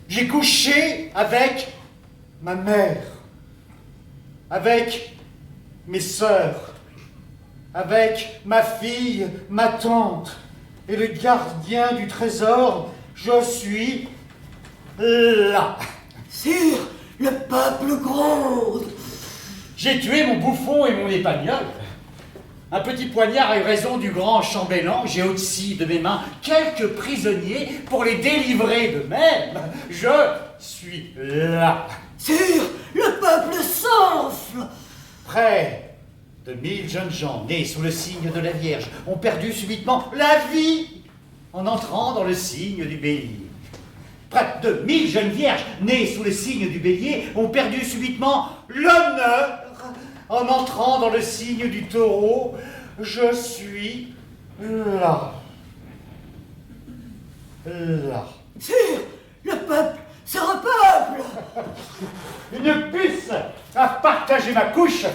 J'ai couché avec ma mère, avec mes sœurs, avec ma fille, ma tante, et le gardien du trésor, je suis là. Sire, le peuple gronde. J'ai tué mon bouffon et mon épagnol. Un petit poignard a eu raison du grand chambellan. J'ai aussi de mes mains quelques prisonniers pour les délivrer d'eux-mêmes. Je suis là. Sire, le peuple s'enfle. Près de 1000 jeunes gens nés sous le signe de la Vierge ont perdu subitement la vie en entrant dans le signe du Bélier. Près de 1000 jeunes vierges nées sous le signe du Bélier ont perdu subitement l'honneur en entrant dans le signe du Taureau. Je suis là. Là. Sire, le peuple se repeuple. Une puce a partagé ma couche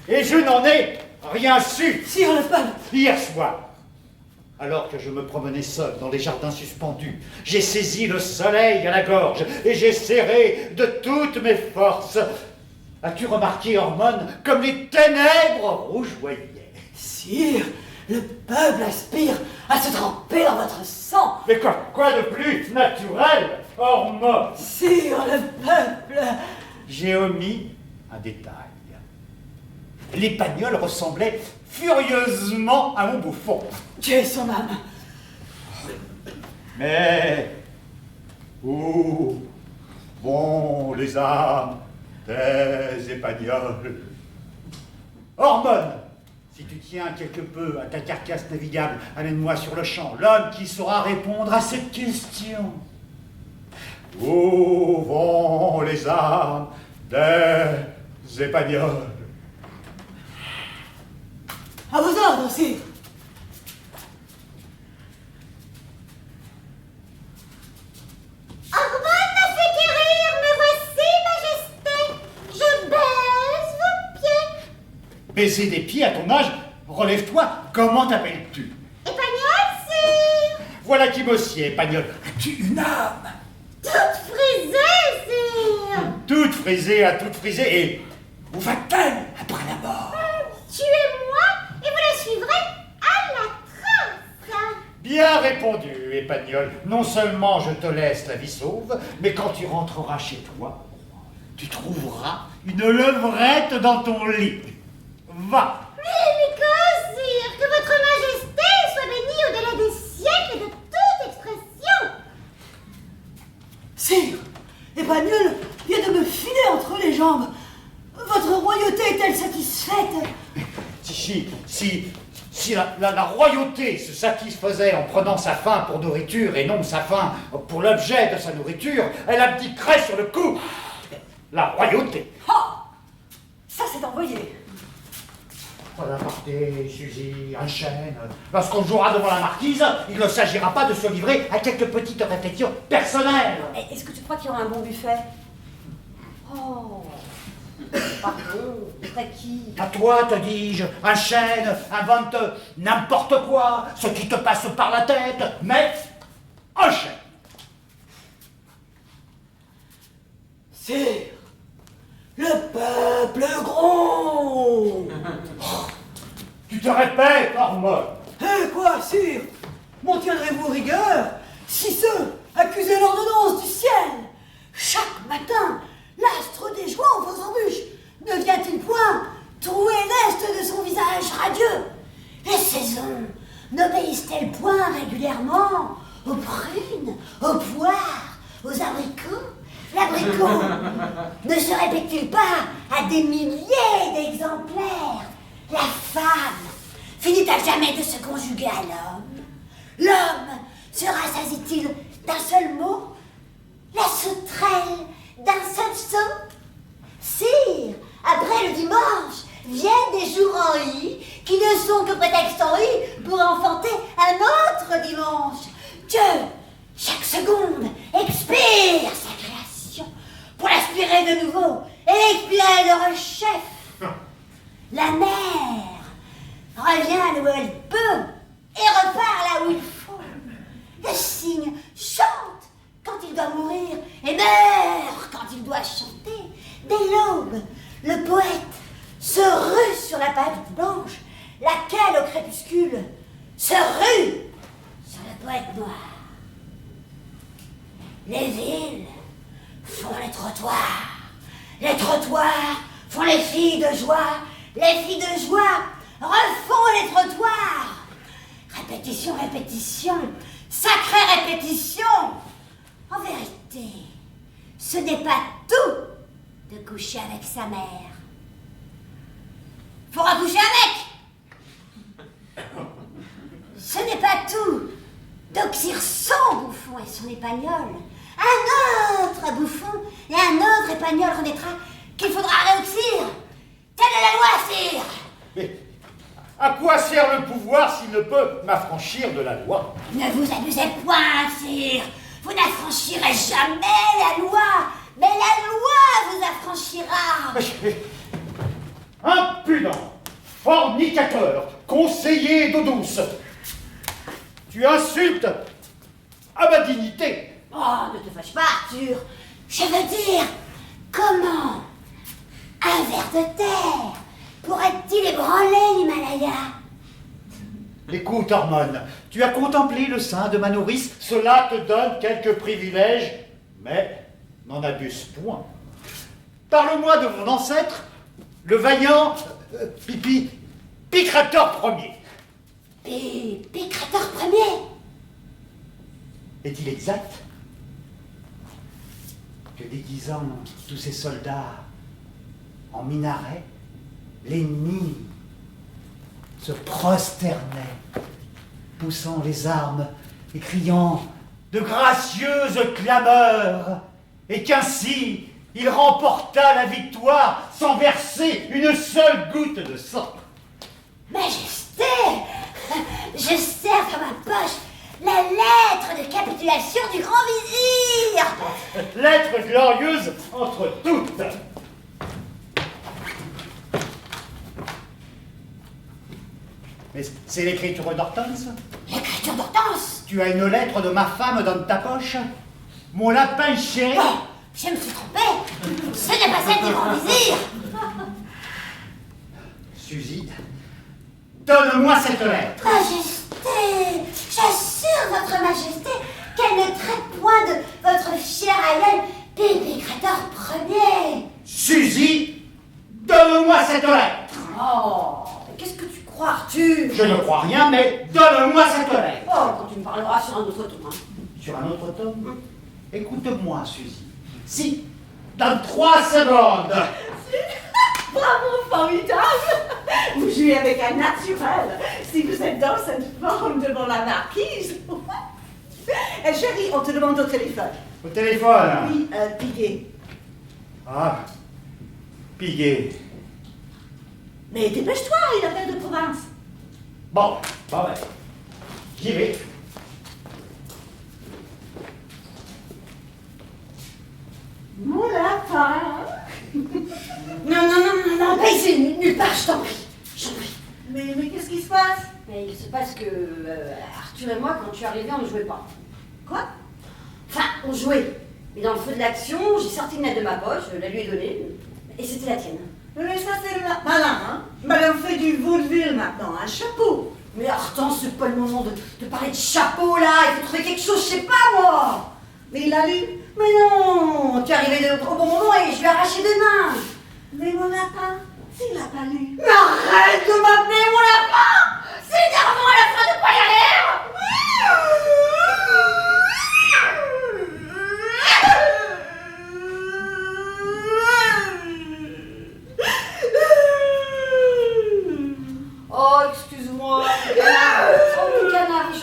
et je n'en ai rien su. Sire, le peuple. Hier soir, alors que je me promenais seul dans les jardins suspendus, j'ai saisi le soleil à la gorge et j'ai serré de toutes mes forces. As-tu remarqué, Hormone, comme les ténèbres rougeoyaient? Sire, le peuple aspire à se tremper dans votre sang. Mais quoi de plus naturel, Hormone? Sire, le peuple. J'ai omis un détail. L'épagnol ressemblait furieusement à mon bouffon. Tuez son âme. Mais où vont les âmes des épagnols? Hormone, si tu tiens quelque peu à ta carcasse navigable, amène-moi sur le champ l'homme qui saura répondre à cette question. Où vont les âmes des épagnols? À vos ordres, sire. Hormone m'a fait quérir, me voici, majesté. Je baise vos pieds. Baiser des pieds à ton âge? Relève-toi, comment t'appelles-tu? Épagnol, sire. Voilà qui m'ossied, Épagnol. As-tu une âme? Toute frisée, sire. Toute frisée à toute frisée, et où va-t-elle après la mort? Tuez-moi et vous la suivrez à la trace. Bien répondu, Épagnol. Non seulement je te laisse la vie sauve, mais quand tu rentreras chez toi, tu trouveras une levrette dans ton lit. Va! Mais que, sire, que votre majesté soit bénie au-delà des siècles de toute expression. Sire, Épagnol vient de me filer entre les jambes. Votre royauté est-elle satisfaite? Si la royauté se satisfaisait en prenant sa faim pour nourriture et non sa faim pour l'objet de sa nourriture, elle abdiquerait sur le coup. La royauté. Ah, ça c'est envoyé. Pas d'aparté, Suzy, un chêne. Lorsqu'on jouera devant la marquise, il ne s'agira pas de se livrer à quelques petites réflexions personnelles. Est-ce que tu crois qu'il y aura un bon buffet? Oh, pardon, c'est qui? À toi, te dis-je, un chêne, invente n'importe quoi, ce qui te passe par la tête, mais un chêne. Sire, le peuple gronde. Tu te répètes, Hormone. Eh quoi, sire? M'en tiendrez-vous rigueur si ceux accusés l'ordonnance du ciel, chaque matin, l'astre des joies vos embûches, ne vient-il point trouer l'est de son visage radieux? Les saisons n'obéissent-elles point régulièrement aux prunes, aux poires, aux abricots? L'abricot ne se répète-t-il pas à des milliers d'exemplaires? La femme finit-elle jamais de se conjuguer à l'homme? L'homme se rassasie-t-il d'un seul mot? La sauterelle d'un seul saut? Sire, après le dimanche, viennent des jours en i qui ne sont que prétexte en i pour enfanter un autre dimanche. Dieu, chaque seconde, expire sa création pour l'aspirer de nouveau et l'expirer de rechef. La mer revient là où elle peut et repart là où il faut. Le cygne chante quand il doit mourir et meurt quand il doit chanter. Dès l'aube, le poète se rue sur la page blanche, laquelle au crépuscule se rue sur le poète noir. Les villes font les trottoirs font les filles de joie refont les trottoirs. Répétition, sacrée répétition. En vérité, ce n'est pas tout de coucher avec sa mère. Faudra coucher avec. Ce n'est pas tout d'oxyre son bouffon et son épagnole. Un autre bouffon et un autre épagnole renaîtra qu'il faudra réoxyre. Telle est la loi, sire. Mais à quoi sert le pouvoir s'il ne peut m'affranchir de la loi? Ne vous abusez point, sire. Vous n'affranchirez jamais la loi, mais la loi vous affranchira. Impudent, fornicateur, conseiller d'eau douce. Tu insultes à ma dignité. Oh, ne te fâche pas, Arthur. Je veux dire, comment un ver de terre pourrait-il ébranler l'Himalaya? Écoute, Hormone, tu as contemplé le sein de ma nourrice, cela te donne quelques privilèges, mais n'en abuse point. Parle-moi de mon ancêtre, le vaillant Picrator Ier. Picrator Ier? Est-il exact que déguisant tous ces soldats en minaret, l'ennemi se prosternait, poussant les armes et criant de gracieuses clameurs, et qu'ainsi il remporta la victoire sans verser une seule goutte de sang. Majesté, je serre dans ma poche la lettre de capitulation du grand vizir. Lettre glorieuse entre toutes. Mais c'est l'écriture d'Hortense? L'écriture d'Hortense? Tu as une lettre de ma femme dans ta poche? Mon lapin chéri? Oh, je me suis trompée. Ce n'est pas celle du grand vizir. Suzy, donne-moi cette lettre. Majesté, j'assure votre majesté qu'elle ne traite point de votre cher aïeul Picrator Ier. Suzy, donne-moi cette lettre. Oh, qu'est-ce que tu crois, Arthur? Je ne crois rien, mais donne-moi cette lettre. Oh, quand tu me parleras sur un autre ton. Sur un autre tome? Écoute-moi, Suzy. Si, dans 3 secondes. Bravo, formidable! Vous jouez avec un naturel. Si vous êtes dans cette forme devant la marquise. Chérie, on te demande au téléphone. Au téléphone? Oui, Piguet. Ah, Piguet. Mais dépêche-toi, il appelle de province. Bon, ouais. J'y vais. Mon lapin. Non, pas ici, nulle part, je t'en prie. Mais qu'est-ce qui se passe? Mais il se passe que Arthur et moi, quand tu es arrivé, on ne jouait pas. Quoi? Enfin, on jouait. Mais dans le feu de l'action, j'ai sorti une lettre de ma poche, je la lui ai donnée, et c'était la tienne. Mais ça, c'est malin, hein? Malin fait du vaudeville maintenant, un chapeau. Mais Hortense, c'est pas le moment de parler de chapeau, là. Il faut trouver quelque chose, je sais pas, moi. Mais il a lu. Mais non, tu es arrivé au bon moment et je lui ai arraché des mains. Mais mon lapin, s'il n'a pas lu. Mais arrête de m'appeler mon lapin. C'est énervant à la fin de pas y aller. Oh, excuse-moi, oh, canard, tu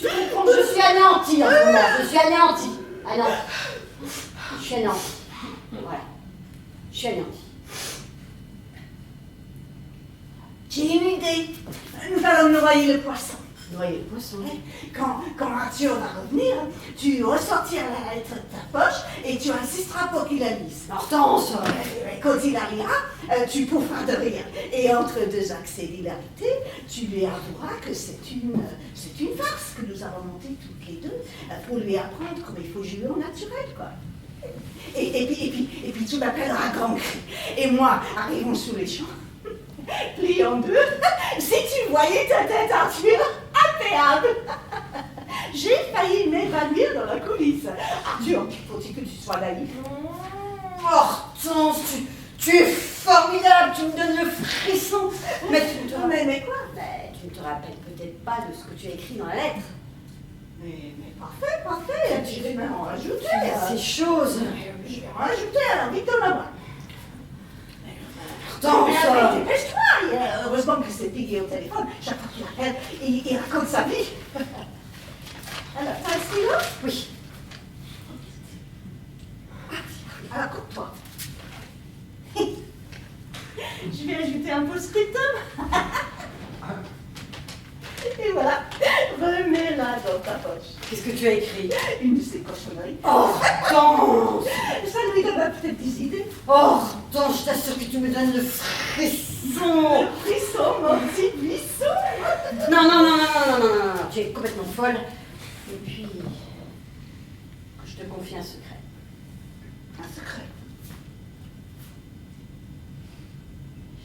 comprends que je suis anéantie en ce moment, je suis anéantie. Je suis anéantie. Voilà. Je suis anéantie. J'ai une idée. Nous allons noyer le poisson. Noyer le poisson. Quand Arthur va revenir, tu ressortiras la lettre de ta poche et tu insisteras pour qu'il la lise. Hortense! Quand il la lira, tu pourras de rire. Et entre deux accès d'hilarité, tu lui avoueras que c'est une farce que nous avons montée toutes les deux pour lui apprendre comment il faut jouer au naturel, quoi. Et puis tu m'appelleras grand cri. Et moi, arrivons sous les champs, pliés en deux. Si tu voyais ta tête, Arthur, impayable. J'ai failli m'évanouir dans la coulisse. Arthur, faut-il que tu sois naïf? Hortense, tu es formidable, tu me donnes le frisson. Mais Mais quoi? tu ne te rappelles peut-être pas de ce que tu as écrit dans la lettre. Mais parfait. Tu vais même en rajouter. Ces choses. Je vais en rajouter, alors vite dans la main. Hortense! Dépêche-toi! Heureusement que c'est Piggy au téléphone. Chaque fois qu'il appelle, il raconte sa vie. Alors, t'as un stylo? Oui. Alors, coupe-toi. Je vais ajouter un post-scriptum. Et voilà, remets-la dans ta poche. Qu'est-ce que tu as écrit? Une de ces cochonneries. Hortense! Ça lui donnera peut-être des idées. Hortense, je t'assure que tu me donnes le frisson. Frisson, mon petit buisson. Non, tu es complètement folle. Et puis, je te confie un secret. Un secret.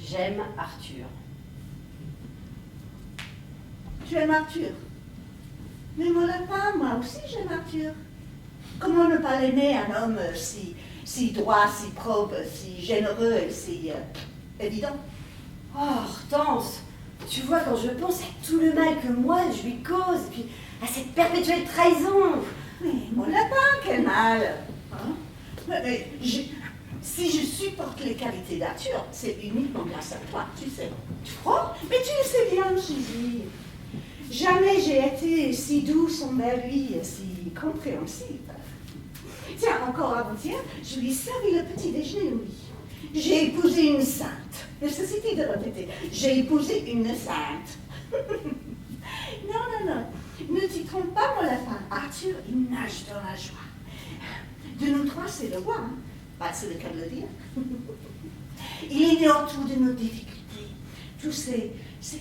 J'aime Arthur. Tu aimes Arthur? Mais mon lapin, moi aussi j'aime Arthur. Comment ne pas l'aimer, un homme si droit, si propre, si généreux et si évident? Hortense, tu vois, quand je pense à tout le mal que moi je lui cause, et puis à cette perpétuelle trahison. Mais mon lapin, quel mal! Hein? Mais si je supporte les qualités d'Arthur, c'est uniquement grâce à toi, tu sais. Tu crois? Mais tu le sais bien, Suzy. Jamais j'ai été si douce envers lui, si compréhensive. Tiens, encore avant-hier, je lui ai servi le petit déjeuner au lit. J'ai épousé une sainte. Nécessité de répéter. J'ai épousé une sainte. Non. Ne t'y trompe pas, mon lapin. Arthur, il nage dans la joie. De nous trois, c'est le roi, hein. Bah, c'est le cas de le dire. Il ignore tout de nos difficultés, tous ces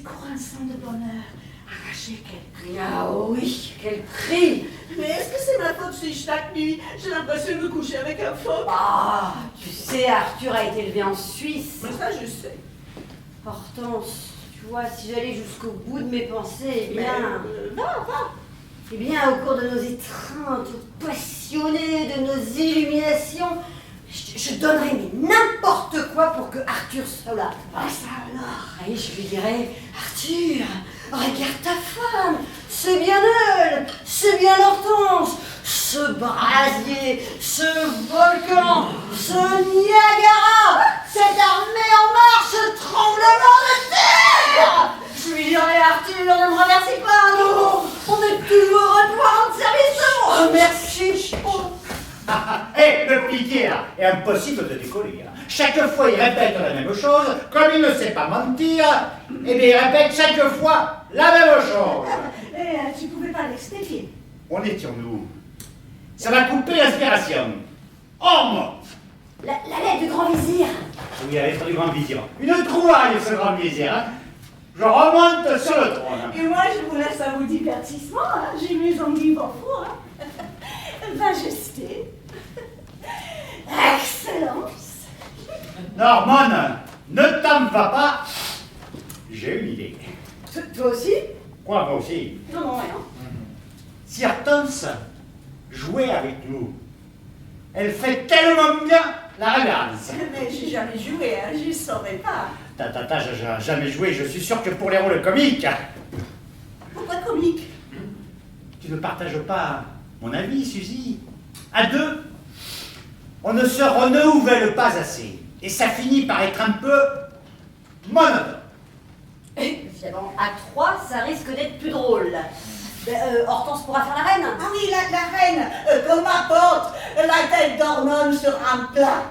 courrincants de bonheur, arrachés quel cri. Ah oui, quel cri! Mais est-ce que c'est ma faute si chaque nuit, j'ai l'impression de me coucher avec un phoque? Ah, tu sais, Arthur a été élevé en Suisse. Mais ça, je sais. Hortense, tu vois, si j'allais jusqu'au bout de mes pensées, eh bien... Va. Eh bien, au cours de nos étreintes passionnées, de nos illuminations, je donnerais mais n'importe quoi pour que Arthur soit là. Ah, ça alors? Et je lui dirais, Arthur, regarde ta femme, c'est bien elle, c'est bien Hortense, ce brasier, ce volcan, ce Niagara, cette armée en marche, ce tremblement de terre. Je lui dirais, Arthur, ne me remercie pas, nous, on est toujours à toi en service de moi. Merci. Le piqué, là, est impossible de décoller. Hein. Chaque fois, il répète la même chose. Comme il ne sait pas mentir, eh bien, il répète chaque fois la même chose. Tu pouvais pas l'expliquer. On est sur nous. Ça m'a coupé l'inspiration. Homme! La lettre du grand vizir. Oui, la lettre du grand vizir. Une trouvaille, ce grand vizir. Hein. Je remonte sur le trône. Et moi, je vous laisse à vos divertissements. Hein. J'ai mes envies en fou. Hein. Majesté. Excellence. Norman, ne t'en va pas. J'ai une idée. Toi aussi? Quoi, moi aussi? Non, rien. Si Hortense jouait avec nous, elle fait tellement bien la révérence. Mais j'ai jamais joué, hein. Je ne saurais pas. J'ai jamais joué, je suis sûr que pour les rôles comiques. Pourquoi comique? Tu ne partages pas mon avis, Suzy. À deux, on ne se renouvelle pas assez. Et ça finit par être un peu monotone. Évidemment, à 3, ça risque d'être plus drôle. Hortense pourra faire la reine. Ah oui, la reine, qu'on m'apporte la tête d'hormone sur un plat.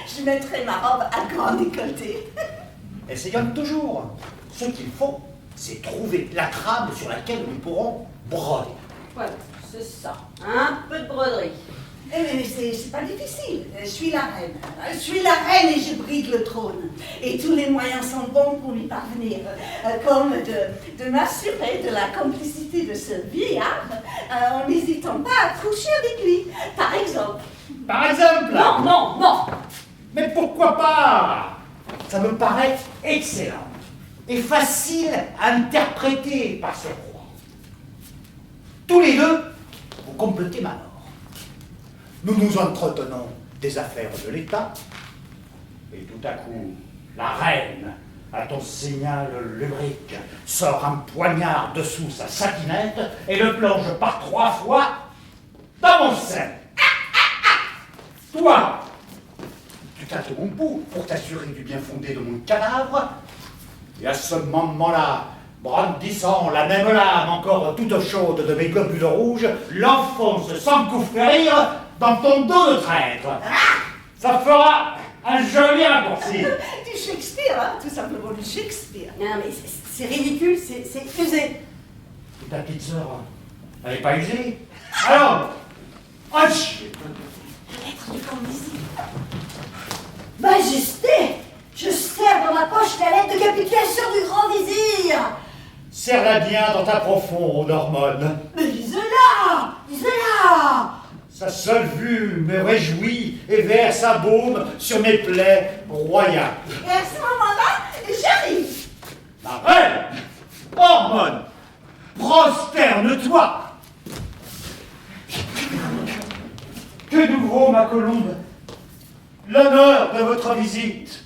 Je mettrai ma robe à grand décolleté. Essayons toujours ce qu'il faut. c'est trouver la trame sur laquelle nous pourrons broder. Voilà, c'est ça. Un peu de broderie. Mais c'est pas difficile. Je suis la reine. Je suis la reine et je brigue le trône. Et tous les moyens sont bons pour y parvenir. Comme de m'assurer de la complicité de ce vieillard en n'hésitant pas à coucher avec lui. Par exemple. Par exemple? Non, non, non. Mais pourquoi pas? Ça me paraît excellent et facile à interpréter par ce roi. Tous les deux, vous complétez ma mort. Nous nous entretenons des affaires de l'État, et tout à coup, la reine, à ton signal lubrique, sort un poignard dessous sa satinette et le plonge par 3 fois dans mon sein. Toi, tu tâtes mon pouls pour t'assurer du bien fondé de mon cadavre, et à ce moment-là, brandissant la même lame encore toute chaude de mes globules rouges, l'enfonce sans coup férir dans ton dos de traître. Ça fera un joli raccourci. Du Shakespeare, hein, tout simplement du Shakespeare. Non, mais c'est ridicule, c'est usé. Et ta petite sœur, elle n'est pas usée. Alors, hoche! Lettre du grand vizir. Majesté, je serre dans ma poche la lettre de capitulation du grand vizir. Serre-la bien dans ta profonde hormone. Mais lisez-la, lisez-la. Sa seule vue me réjouit et verse sa baume sur mes plaies royales. Et à ce moment-là, j'arrive. Ma reine, hormone, prosterne-toi. Que nouveau, ma colombe? L'honneur de votre visite.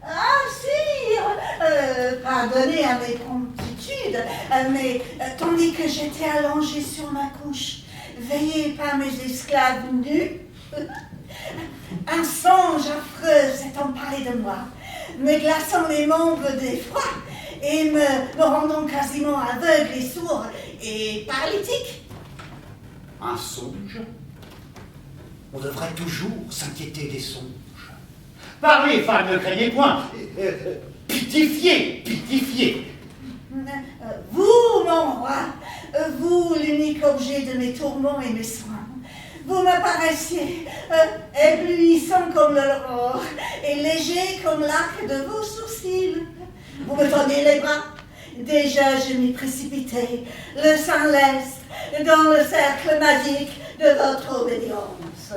Ah, sire, pardonnez à mes promptitudes, mais tandis que j'étais allongée sur ma couche, veillée par mes esclaves nus, un songe affreux s'est emparé de moi, me glaçant les membres d'effroi et me rendant quasiment aveugle et sourd et paralytique. Un songe? On devrait toujours s'inquiéter des songes. Parlez, femme, ne craignez point. Pitifiez, pitifiez. Vous, mon roi, vous, l'unique objet de mes tourments et mes soins, vous m'apparaissiez éblouissant comme l'aurore et léger comme l'arc de vos sourcils. Vous me tendiez les bras. Déjà, je m'y précipitais, le sang leste, dans le cercle magique de votre obédience.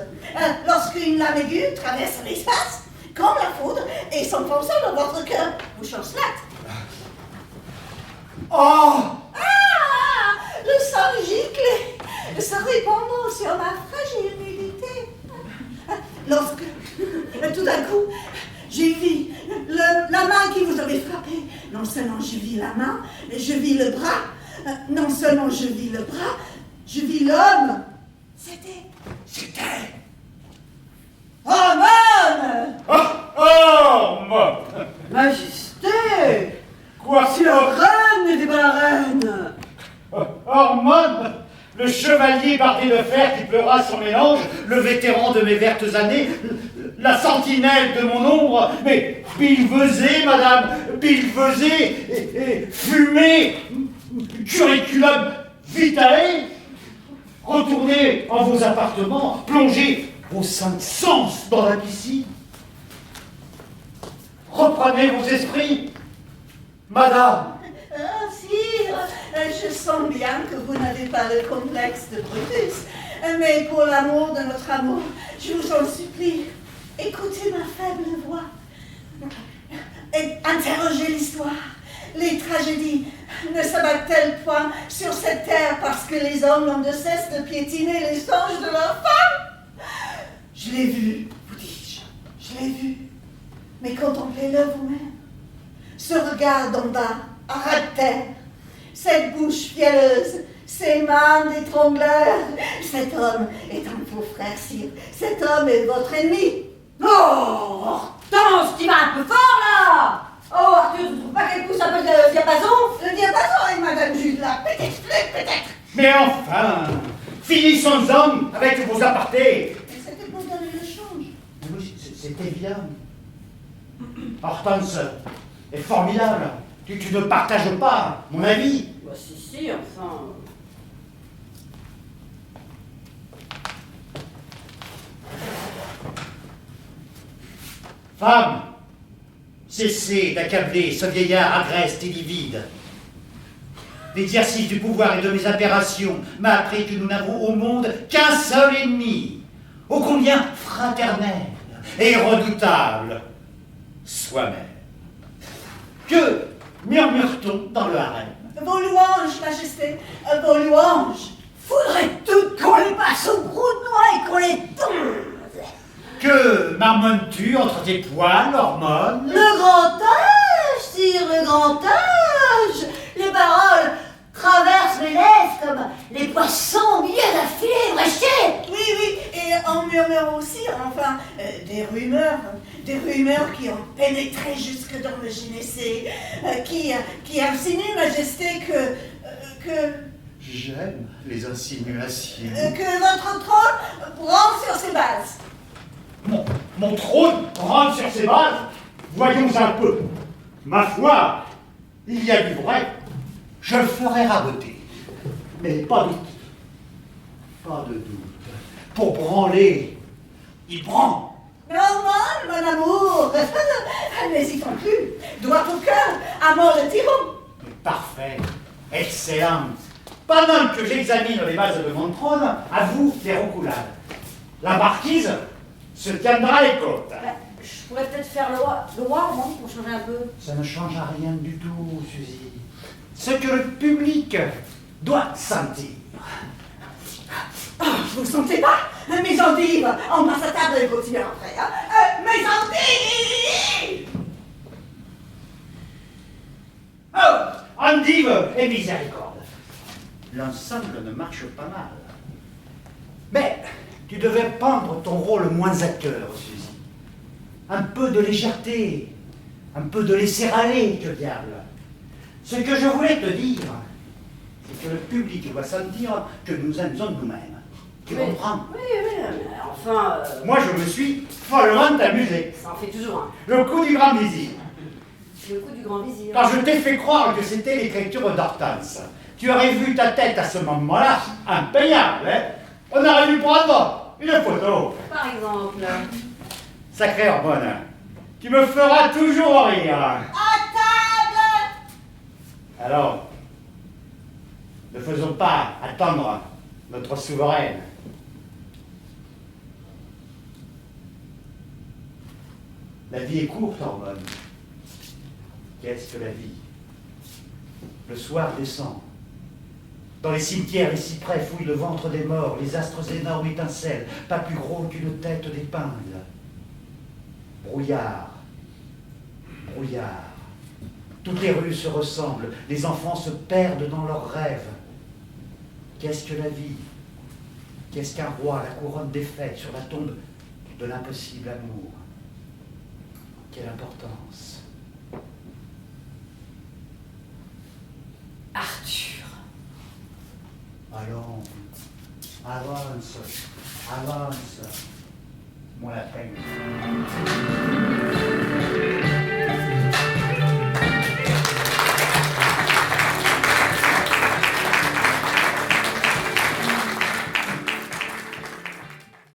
Lorsqu'une lame aiguë traverse l'espace, comme la foudre, et s'enfonçant dans votre cœur, vous chancelâtes. Oh! Ah! Le sang giclé se répandant sur ma fragile nudité. Lorsque, tout d'un coup, j'ai vu la main qui vous avait frappé. Non seulement je vis la main, mais je vis le bras. Non seulement je vis le bras, je vis l'homme. C'était Hormone! Hormone! Majesté, Quoi? si la reine n'était pas la reine. Hormone, le chevalier bardé de fer qui pleura son mélange, le vétéran de mes vertes années, la sentinelle de mon ombre, mais billevesé, madame, billevesé, et fumé, curriculum vitae, retournez en vos appartements, plongez vos 5 sens dans la piscine, reprenez vos esprits, madame. Ah, sire, je sens bien que vous n'avez pas le complexe de Brutus, mais pour l'amour de notre amour, je vous en supplie, écoutez ma faible voix. Et interrogez l'histoire. Les tragédies ne s'abattent-elles point sur cette terre parce que les hommes n'ont de cesse de piétiner les songes de leurs femmes? Je l'ai vu, vous dis-je, je l'ai vu, mais contemplez-le vous-même. Ce regard d'en bas, à ras de terre, cette bouche fielleuse, ces mains d'étrangleur, cet homme est un faux frère, sire, cet homme est votre ennemi. Oh, Hortense, tu vas un peu fort là. Oh, Arthur, tu ne trouves pas qu'elle pousse un peu de diapason? Le diapason est Madame Jude là, peut-être, peut-être. Mais enfin, finissons-en avec vos apartés. Mais c'était pour donner le change. Oui, c'est évident. Hortense est formidable. Tu ne partages pas mon avis. Bah si, enfin... Femme, cessez d'accabler ce vieillard agreste et livide. L'exercice du pouvoir et de mes aberrations m'a appris que nous n'avons au monde qu'un seul ennemi, ô combien fraternel et redoutable, soi-même. Que murmure-t-on dans le harem? Vos louanges, Majesté, vos louanges. Faudrait toutes qu'on les passe au brou de noix et qu'on les tombe. Que marmonnes-tu entre tes poils, hormones? Le grand âge, sire, le grand âge. Les paroles traversent mes lèvres comme les poissons au milieu d'un filet brachet. Oui, et en murmurant aussi, enfin, des rumeurs qui ont pénétré jusque dans le gynécée, qui insinuent, Majesté, que J'aime les insinuations. que votre trône branle sur ses bases. Mon trône rentre sur ses bases? Voyons un peu. Ma foi, il y a du vrai. Je le ferai raboter. Mais pas de doute. Pas de doute. Pour branler, il branle. Normal, mon amour. N'hésitons plus. Droit au cœur, à mort le tyran. Parfait. Excellente. Pendant que j'examine les bases de mon trône, à vous les roucoulades. La marquise se tiendra les côtes. Je pourrais peut-être faire le roi, non, pour changer un peu. Ça ne change rien du tout, Suzy. Ce que le public doit sentir. Oh, vous ne sentez pas? Mes endives, en masse à table et continuez après. Hein? Mes endives! Oh, endive et miséricorde. L'ensemble ne marche pas mal. Mais tu devais prendre ton rôle moins à cœur, Suzy. Un peu de légèreté, un peu de laisser-aller, que diable. Ce que je voulais te dire, c'est que le public doit sentir que nous aimons nous-mêmes. Tu comprends? Oui, mais enfin... Moi, je me suis follement amusé. Ça en fait toujours un. Le coup du grand vizir. C'est le coup du grand vizir. Quand je t'ai fait croire que c'était l'écriture d'Hortense, tu aurais vu ta tête à ce moment-là impayable, hein? On aurait dû prendre une photo. Par exemple... Sacré hormone, tu me feras toujours rire. À table! Alors, ne faisons pas attendre notre souveraine. La vie est courte, hormone. Qu'est-ce que la vie? Le soir descend. Dans les cimetières, les cyprès fouillent le ventre des morts, les astres énormes étincellent, pas plus gros qu'une tête d'épingle. Brouillard, brouillard. Toutes les rues se ressemblent, les enfants se perdent dans leurs rêves. Qu'est-ce que la vie? Qu'est-ce qu'un roi, la couronne des fêtes sur la tombe de l'impossible amour? Quelle importance! Arthur. Allons, avance, avance. Moins la peine.